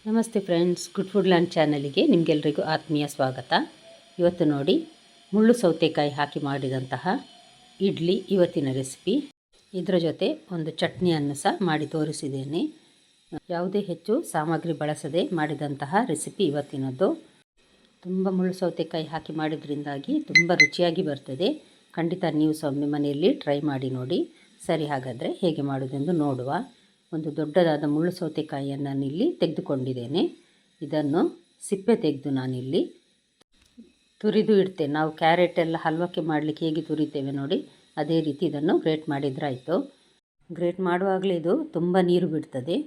ನಮಸ್ತೆ friends, good food land ಚಾನಲಿಗೆ ನಿಮಗೆಲ್ಲರಿಗೂ ಆತ್ಮೀಯ ಸ್ವಾಗತ. ಇವತ್ತು ನೋಡಿ, ಮುಳ್ಳು ಸೌತೆಕಾಯಿ ಹಾಕಿ ಮಾಡಿದಂತಹ ಇಡ್ಲಿ ಇವತ್ತಿನ ರೆಸಿಪಿ. ಇದರ ಜೊತೆ ಒಂದು ಚಟ್ನಿಯನ್ನು ಸಹ ಮಾಡಿ ತೋರಿಸಿದ್ದೇನೆ. ಯಾವುದೇ ಹೆಚ್ಚು ಸಾಮಗ್ರಿ ಬಳಸದೆ ಮಾಡಿದಂತಹ ರೆಸಿಪಿ ಇವತ್ತಿನದ್ದು. ತುಂಬ ಮುಳ್ಳು ಸೌತೆಕಾಯಿ ಹಾಕಿ ಮಾಡಿದ್ರಿಂದಾಗಿ ತುಂಬ ರುಚಿಯಾಗಿ ಬರ್ತದೆ. ಖಂಡಿತ ನೀವು ಒಮ್ಮೆ ಮನೆಯಲ್ಲಿ ಟ್ರೈ ಮಾಡಿ ನೋಡಿ. ಸರಿ, ಹಾಗಾದರೆ ಹೇಗೆ ಮಾಡೋದೆಂದು ನೋಡುವ. ಒಂದು ದೊಡ್ಡದಾದ ಮುಳ್ಳು ಸೌತೆಕಾಯಿಯನ್ನು ನಾನಿಲ್ಲಿ ತೆಗೆದುಕೊಂಡಿದ್ದೇನೆ. ಇದನ್ನು ಸಿಪ್ಪೆ ತೆಗೆದು ನಾನಿಲ್ಲಿ ತುರಿದು ಇಡ್ತೇನೆ. ನಾವು ಕ್ಯಾರೆಟ್ ಎಲ್ಲ ಹಲ್ವಕ್ಕೆ ಮಾಡಲಿಕ್ಕೆ ಹೇಗೆ ತುರಿತೇವೆ ನೋಡಿ, ಅದೇ ರೀತಿ ಇದನ್ನು ಗ್ರೇಟ್ ಮಾಡಿದ್ರಾಯಿತು. ಗ್ರೇಟ್ ಮಾಡುವಾಗಲೇ ಇದು ತುಂಬ ನೀರು ಬಿಡ್ತದೆ.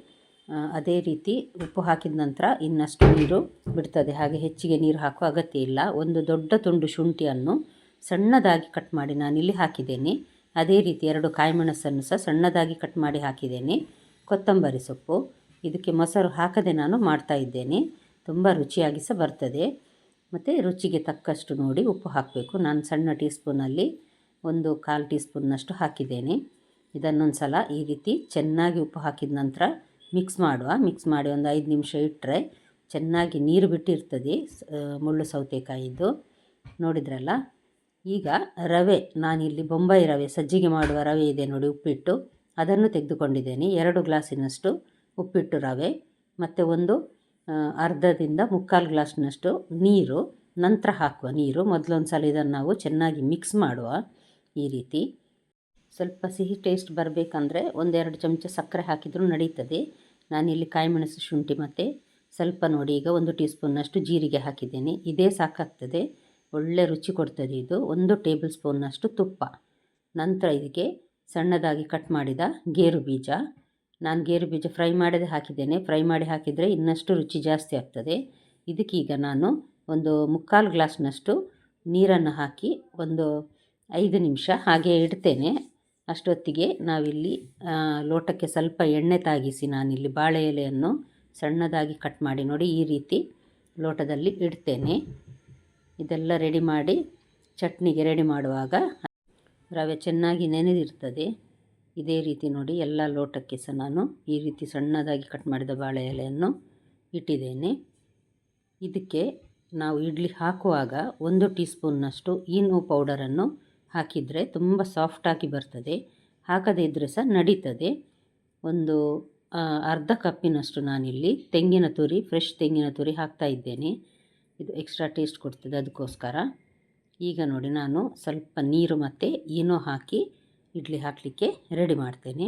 ಅದೇ ರೀತಿ ಉಪ್ಪು ಹಾಕಿದ ನಂತರ ಇನ್ನಷ್ಟು ನೀರು ಬಿಡ್ತದೆ. ಹಾಗೆ ಹೆಚ್ಚಿಗೆ ನೀರು ಹಾಕುವ ಅಗತ್ಯ ಇಲ್ಲ. ಒಂದು ದೊಡ್ಡ ತುಂಡು ಶುಂಠಿಯನ್ನು ಸಣ್ಣದಾಗಿ ಕಟ್ ಮಾಡಿ ನಾನಿಲ್ಲಿ ಹಾಕಿದ್ದೇನೆ. ಅದೇ ರೀತಿ 2 ಕಾಯಿಮೆಣಸನ್ನು ಸಹ ಸಣ್ಣದಾಗಿ ಕಟ್ ಮಾಡಿ ಹಾಕಿದ್ದೇನೆ. ಕೊತ್ತಂಬರಿ ಸೊಪ್ಪು, ಇದಕ್ಕೆ ಮೊಸರು ಹಾಕದೆ ನಾನು ಮಾಡ್ತಾ ಇದ್ದೇನೆ. ತುಂಬ ರುಚಿಯಾಗಿ ಸಹ ಬರ್ತದೆ. ಮತ್ತು ರುಚಿಗೆ ತಕ್ಕಷ್ಟು ನೋಡಿ ಉಪ್ಪು ಹಾಕಬೇಕು. ನಾನು ಸಣ್ಣ ಟೀ ಸ್ಪೂನಲ್ಲಿ 1/4 ಟೀ ಸ್ಪೂನ್ನಷ್ಟು ಹಾಕಿದ್ದೇನೆ. ಇದನ್ನೊಂದು ಸಲ ಈ ರೀತಿ ಚೆನ್ನಾಗಿ ಉಪ್ಪು ಹಾಕಿದ ನಂತರ ಮಿಕ್ಸ್ ಮಾಡಿ ಒಂದು 5 ನಿಮಿಷ ಇಟ್ಟರೆ ಚೆನ್ನಾಗಿ ನೀರು ಬಿಟ್ಟಿರ್ತದೆ ಮುಳ್ಳು ಸೌತೆಕಾಯಿದ್ದು. ನೋಡಿದ್ರಲ್ಲ. ಈಗ ರವೆ, ನಾನಿಲ್ಲಿ ಬೊಂಬಾಯಿ ರವೆ, ಸಜ್ಜಿಗೆ ಮಾಡುವ ರವೆ ಇದೆ ನೋಡಿ, ಉಪ್ಪಿಟ್ಟು, ಅದನ್ನು ತೆಗೆದುಕೊಂಡಿದ್ದೇನೆ. 2 ಗ್ಲಾಸಿನಷ್ಟು ಉಪ್ಪಿಟ್ಟು ರವೆ ಮತ್ತು ಒಂದು ಅರ್ಧದಿಂದ 3/4 ಗ್ಲಾಸ್ನಷ್ಟು ನೀರು. ನಂತರ ಹಾಕುವ ನೀರು. ಮೊದಲೊಂದು ಸಲ ಇದನ್ನು ನಾವು ಚೆನ್ನಾಗಿ ಮಿಕ್ಸ್ ಮಾಡುವ. ಈ ರೀತಿ ಸ್ವಲ್ಪ ಸಿಹಿ ಟೇಸ್ಟ್ ಬರಬೇಕಂದ್ರೆ 1-2 ಚಮಚ ಸಕ್ಕರೆ ಹಾಕಿದರೂ ನಡೀತದೆ. ನಾನಿಲ್ಲಿ ಕಾಯಿಮೆಣಸು, ಶುಂಠಿ ಮತ್ತು ಸ್ವಲ್ಪ ನೋಡಿ ಈಗ 1 ಟೀ ಸ್ಪೂನ್ನಷ್ಟು ಜೀರಿಗೆ ಹಾಕಿದ್ದೇನೆ. ಇದೇ ಸಾಕಾಗ್ತದೆ, ಒಳ್ಳೆ ರುಚಿ ಕೊಡ್ತದೆ ಇದು. 1 ಟೇಬಲ್ ಸ್ಪೂನ್ನಷ್ಟು ತುಪ್ಪ. ನಂತರ ಇದಕ್ಕೆ ಸಣ್ಣದಾಗಿ ಕಟ್ ಮಾಡಿದ ಗೇರು ಬೀಜ. ನಾನು ಗೇರು ಬೀಜ ಫ್ರೈ ಮಾಡದೆ ಹಾಕಿದ್ದೇನೆ. ಫ್ರೈ ಮಾಡಿ ಹಾಕಿದರೆ ಇನ್ನಷ್ಟು ರುಚಿ ಜಾಸ್ತಿ ಆಗ್ತದೆ. ಇದಕ್ಕೀಗ ನಾನು 1/4 ಗ್ಲಾಸ್ನಷ್ಟು ನೀರನ್ನು ಹಾಕಿ ಒಂದು 5 ನಿಮಿಷ ಹಾಗೆ ಇಡ್ತೇನೆ. ಅಷ್ಟೊತ್ತಿಗೆ ನಾವಿಲ್ಲಿ ಲೋಟಕ್ಕೆ ಸ್ವಲ್ಪ ಎಣ್ಣೆ ತಾಗಿಸಿ ನಾನಿಲ್ಲಿ ಬಾಳೆ ಎಲೆಯನ್ನು ಸಣ್ಣದಾಗಿ ಕಟ್ ಮಾಡಿ ನೋಡಿ ಈ ರೀತಿ ಲೋಟದಲ್ಲಿ ಇಡ್ತೇನೆ. ಇದೆಲ್ಲ ರೆಡಿ ಮಾಡಿ ಚಟ್ನಿಗೆ ರೆಡಿ ಮಾಡುವಾಗ ರವೆ ಚೆನ್ನಾಗಿ ನೆನೆದಿರ್ತದೆ. ಇದೇ ರೀತಿ ನೋಡಿ ಎಲ್ಲ ಲೋಟಕ್ಕೆ ಸಹ ನಾನು ಈ ರೀತಿ ಸಣ್ಣದಾಗಿ ಕಟ್ ಮಾಡಿದ ಬಾಳೆ ಎಲೆಯನ್ನು ಇಟ್ಟಿದ್ದೇನೆ. ಇದಕ್ಕೆ ನಾವು ಇಡ್ಲಿ ಹಾಕುವಾಗ 1 ಟೀ ಸ್ಪೂನ್ನಷ್ಟು ಈನೋ ಪೌಡರನ್ನು ಹಾಕಿದರೆ ತುಂಬ ಸಾಫ್ಟಾಗಿ ಬರ್ತದೆ. ಹಾಕದೇ ಇದ್ದರೆ ಸಹ ನಡೀತದೆ. ಒಂದು ಅರ್ಧ ಕಪ್ಪಿನಷ್ಟು ನಾನಿಲ್ಲಿ ತೆಂಗಿನ ತುರಿ, ಫ್ರೆಶ್ ತೆಂಗಿನ ತುರಿ ಹಾಕ್ತಾ ಇದ್ದೇನೆ. ಇದು ಎಕ್ಸ್ಟ್ರಾ ಟೇಸ್ಟ್ ಕೊಡ್ತದೆ, ಅದಕ್ಕೋಸ್ಕರ. ಈಗ ನೋಡಿ, ನಾನು ಸ್ವಲ್ಪ ನೀರು ಮತ್ತು ಈನೋ ಹಾಕಿ ಇಡ್ಲಿ ಹಾಕಲಿಕ್ಕೆ ರೆಡಿ ಮಾಡ್ತೇನೆ.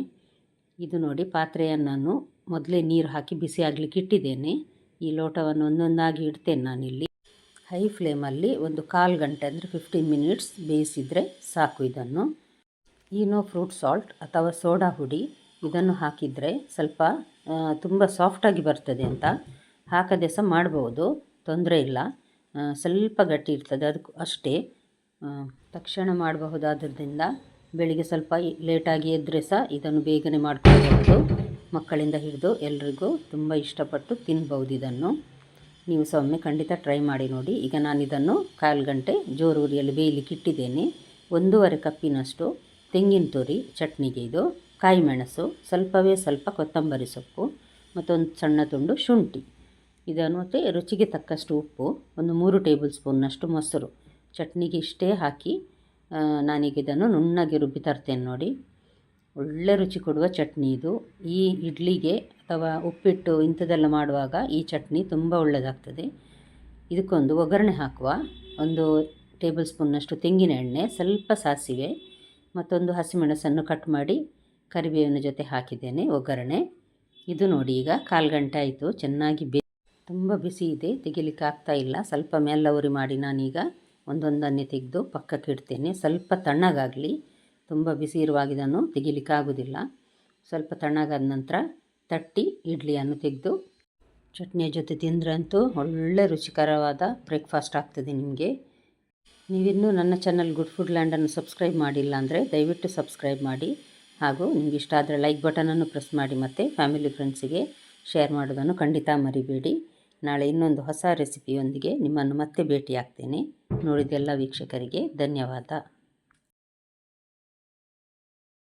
ಇದು ನೋಡಿ, ಪಾತ್ರೆಯನ್ನು ನಾನು ಮೊದಲೇ ನೀರು ಹಾಕಿ ಬಿಸಿ ಆಗಲಿಕ್ಕೆ ಇಟ್ಟಿದ್ದೇನೆ. ಈ ಲೋಟವನ್ನು ಒಂದೊಂದಾಗಿ ಇಡ್ತೇನೆ ನಾನಿಲ್ಲಿ. ಹೈ ಫ್ಲೇಮಲ್ಲಿ ಒಂದು 1/4 ಗಂಟೆ ಅಂದರೆ 15 ಮಿನಿಟ್ಸ್ ಬೇಯಿಸಿದರೆ ಸಾಕು. ಇದನ್ನು ಈನೋ ಫ್ರೂಟ್ ಸಾಲ್ಟ್ ಅಥವಾ ಸೋಡಾ ಹುಡಿ ಇದನ್ನು ಹಾಕಿದರೆ ಸ್ವಲ್ಪ ತುಂಬ ಸಾಫ್ಟಾಗಿ ಬರ್ತದೆ ಅಂತ. ಹಾಕದೆ ಸಹ ಮಾಡ್ಬೋದು, ತೊಂದರೆ ಇಲ್ಲ. ಸ್ವಲ್ಪ ಗಟ್ಟಿ ಇರ್ತದೆ, ಅದಕ್ಕೂ ಅಷ್ಟೇ. ತಕ್ಷಣ ಮಾಡಬಹುದಾದ್ರಿಂದ ಬೆಳಿಗ್ಗೆ ಸ್ವಲ್ಪ ಲೇಟಾಗಿ ಎದ್ದರೆ ಸಹ ಇದನ್ನು ಬೇಗನೆ ಮಾಡ್ಕೊಳ್ಬಹುದು. ಮಕ್ಕಳಿಂದ ಹಿಡಿದು ಎಲ್ರಿಗೂ ತುಂಬ ಇಷ್ಟಪಟ್ಟು ತಿನ್ಬೋದು ಇದನ್ನು. ನೀವು ಸಹ ಒಮ್ಮೆ ಖಂಡಿತ ಟ್ರೈ ಮಾಡಿ ನೋಡಿ. ಈಗ ನಾನು ಇದನ್ನು 1/4 ಗಂಟೆ ಜೋರು ಉರಿಯಲ್ಲಿ ಬೇಯಲಿಕ್ಕೆ ಇಟ್ಟಿದ್ದೇನೆ. 1/2 ಕಪ್ಪಿನಷ್ಟು ತೆಂಗಿನ ತುರಿ ಚಟ್ನಿಗೆ ಇದು, ಕಾಯಿಮೆಣಸು, ಸ್ವಲ್ಪ ಕೊತ್ತಂಬರಿ ಸೊಪ್ಪು ಮತ್ತೊಂದು ಸಣ್ಣ ತುಂಡು ಶುಂಠಿ, ಇದನ್ನು ಮತ್ತು ರುಚಿಗೆ ತಕ್ಕಷ್ಟು ಉಪ್ಪು, ಒಂದು 3 ಟೇಬಲ್ ಸ್ಪೂನ್ನಷ್ಟು ಮೊಸರು. ಚಟ್ನಿಗೆ ಇಷ್ಟೇ ಹಾಕಿ ನಾನೀಗ ಇದನ್ನು ನುಣ್ಣಗೆ ರುಬ್ಬಿ ತರ್ತೇನೆ ನೋಡಿ. ಒಳ್ಳೆ ರುಚಿ ಕೊಡುವ ಚಟ್ನಿ ಇದು. ಈ ಇಡ್ಲಿಗೆ ಅಥವಾ ಉಪ್ಪಿಟ್ಟು ಇಂಥದ್ದೆಲ್ಲ ಮಾಡುವಾಗ ಈ ಚಟ್ನಿ ತುಂಬ ಒಳ್ಳೆಯದಾಗ್ತದೆ. ಇದಕ್ಕೊಂದು ಒಗ್ಗರಣೆ ಹಾಕುವ. 1 ಟೇಬಲ್ ಸ್ಪೂನ್ನಷ್ಟು ತೆಂಗಿನ ಎಣ್ಣೆ, ಸ್ವಲ್ಪ ಸಾಸಿವೆ ಮತ್ತೊಂದು ಹಸಿಮೆಣಸನ್ನು ಕಟ್ ಮಾಡಿ ಕರಿಬೇವಿನ ಜೊತೆ ಹಾಕಿದ್ದೇನೆ ಒಗ್ಗರಣೆ. ಇದು ನೋಡಿ, ಈಗ 1/4 ಗಂಟೆ ಆಯಿತು. ಚೆನ್ನಾಗಿ ತುಂಬ ಬಿಸಿ ಇದೆ, ತೆಗಿಲಿಕ್ಕೆ ಆಗ್ತಾ ಇಲ್ಲ. ಸ್ವಲ್ಪ ಮೆಲ್ಲ ಉರಿ ಮಾಡಿ ನಾನೀಗ ಒಂದೊಂದನ್ನೇ ತೆಗೆದು ಪಕ್ಕಕ್ಕೆ ಇಡ್ತೇನೆ. ಸ್ವಲ್ಪ ತಣ್ಣಗಾಗಲಿ, ತುಂಬ ಬಿಸಿ ಇರುವಾಗ ಇದನ್ನು ತೆಗಿಲಿಕ್ಕೆ ಆಗೋದಿಲ್ಲ. ಸ್ವಲ್ಪ ತಣ್ಣಗಾದ ನಂತರ ತಟ್ಟಿ ಇಡ್ಲಿಯನ್ನು ತೆಗೆದು ಚಟ್ನಿಯ ಜೊತೆ ತಿಂದ್ರಂತೂ ಒಳ್ಳೆ ರುಚಿಕರವಾದ ಬ್ರೇಕ್ಫಾಸ್ಟ್ ಆಗ್ತದೆ ನಿಮಗೆ. ನೀವಿನ್ನೂ ನನ್ನ ಚಾನಲ್ ಗುಡ್ ಫುಡ್ ಲ್ಯಾಂಡನ್ನು ಸಬ್ಸ್ಕ್ರೈಬ್ ಮಾಡಿಲ್ಲ ಅಂದರೆ ದಯವಿಟ್ಟು ಸಬ್ಸ್ಕ್ರೈಬ್ ಮಾಡಿ. ಹಾಗೂ ನಿಮಗೆ ಇಷ್ಟ ಆದರೆ ಲೈಕ್ ಬಟನನ್ನು ಪ್ರೆಸ್ ಮಾಡಿ ಮತ್ತು ಫ್ಯಾಮಿಲಿ ಫ್ರೆಂಡ್ಸಿಗೆ ಶೇರ್ ಮಾಡೋದನ್ನು ಖಂಡಿತ ಮರಿಬೇಡಿ. ನಾಳೆ ಇನ್ನೊಂದು ಹೊಸ ರೆಸಿಪಿಯೊಂದಿಗೆ ನಿಮ್ಮನ್ನು ಮತ್ತೆ ಭೇಟಿಯಾಗ್ತೇನೆ. ನೋಡಿದ ಎಲ್ಲ ವೀಕ್ಷಕರಿಗೆ ಧನ್ಯವಾದ.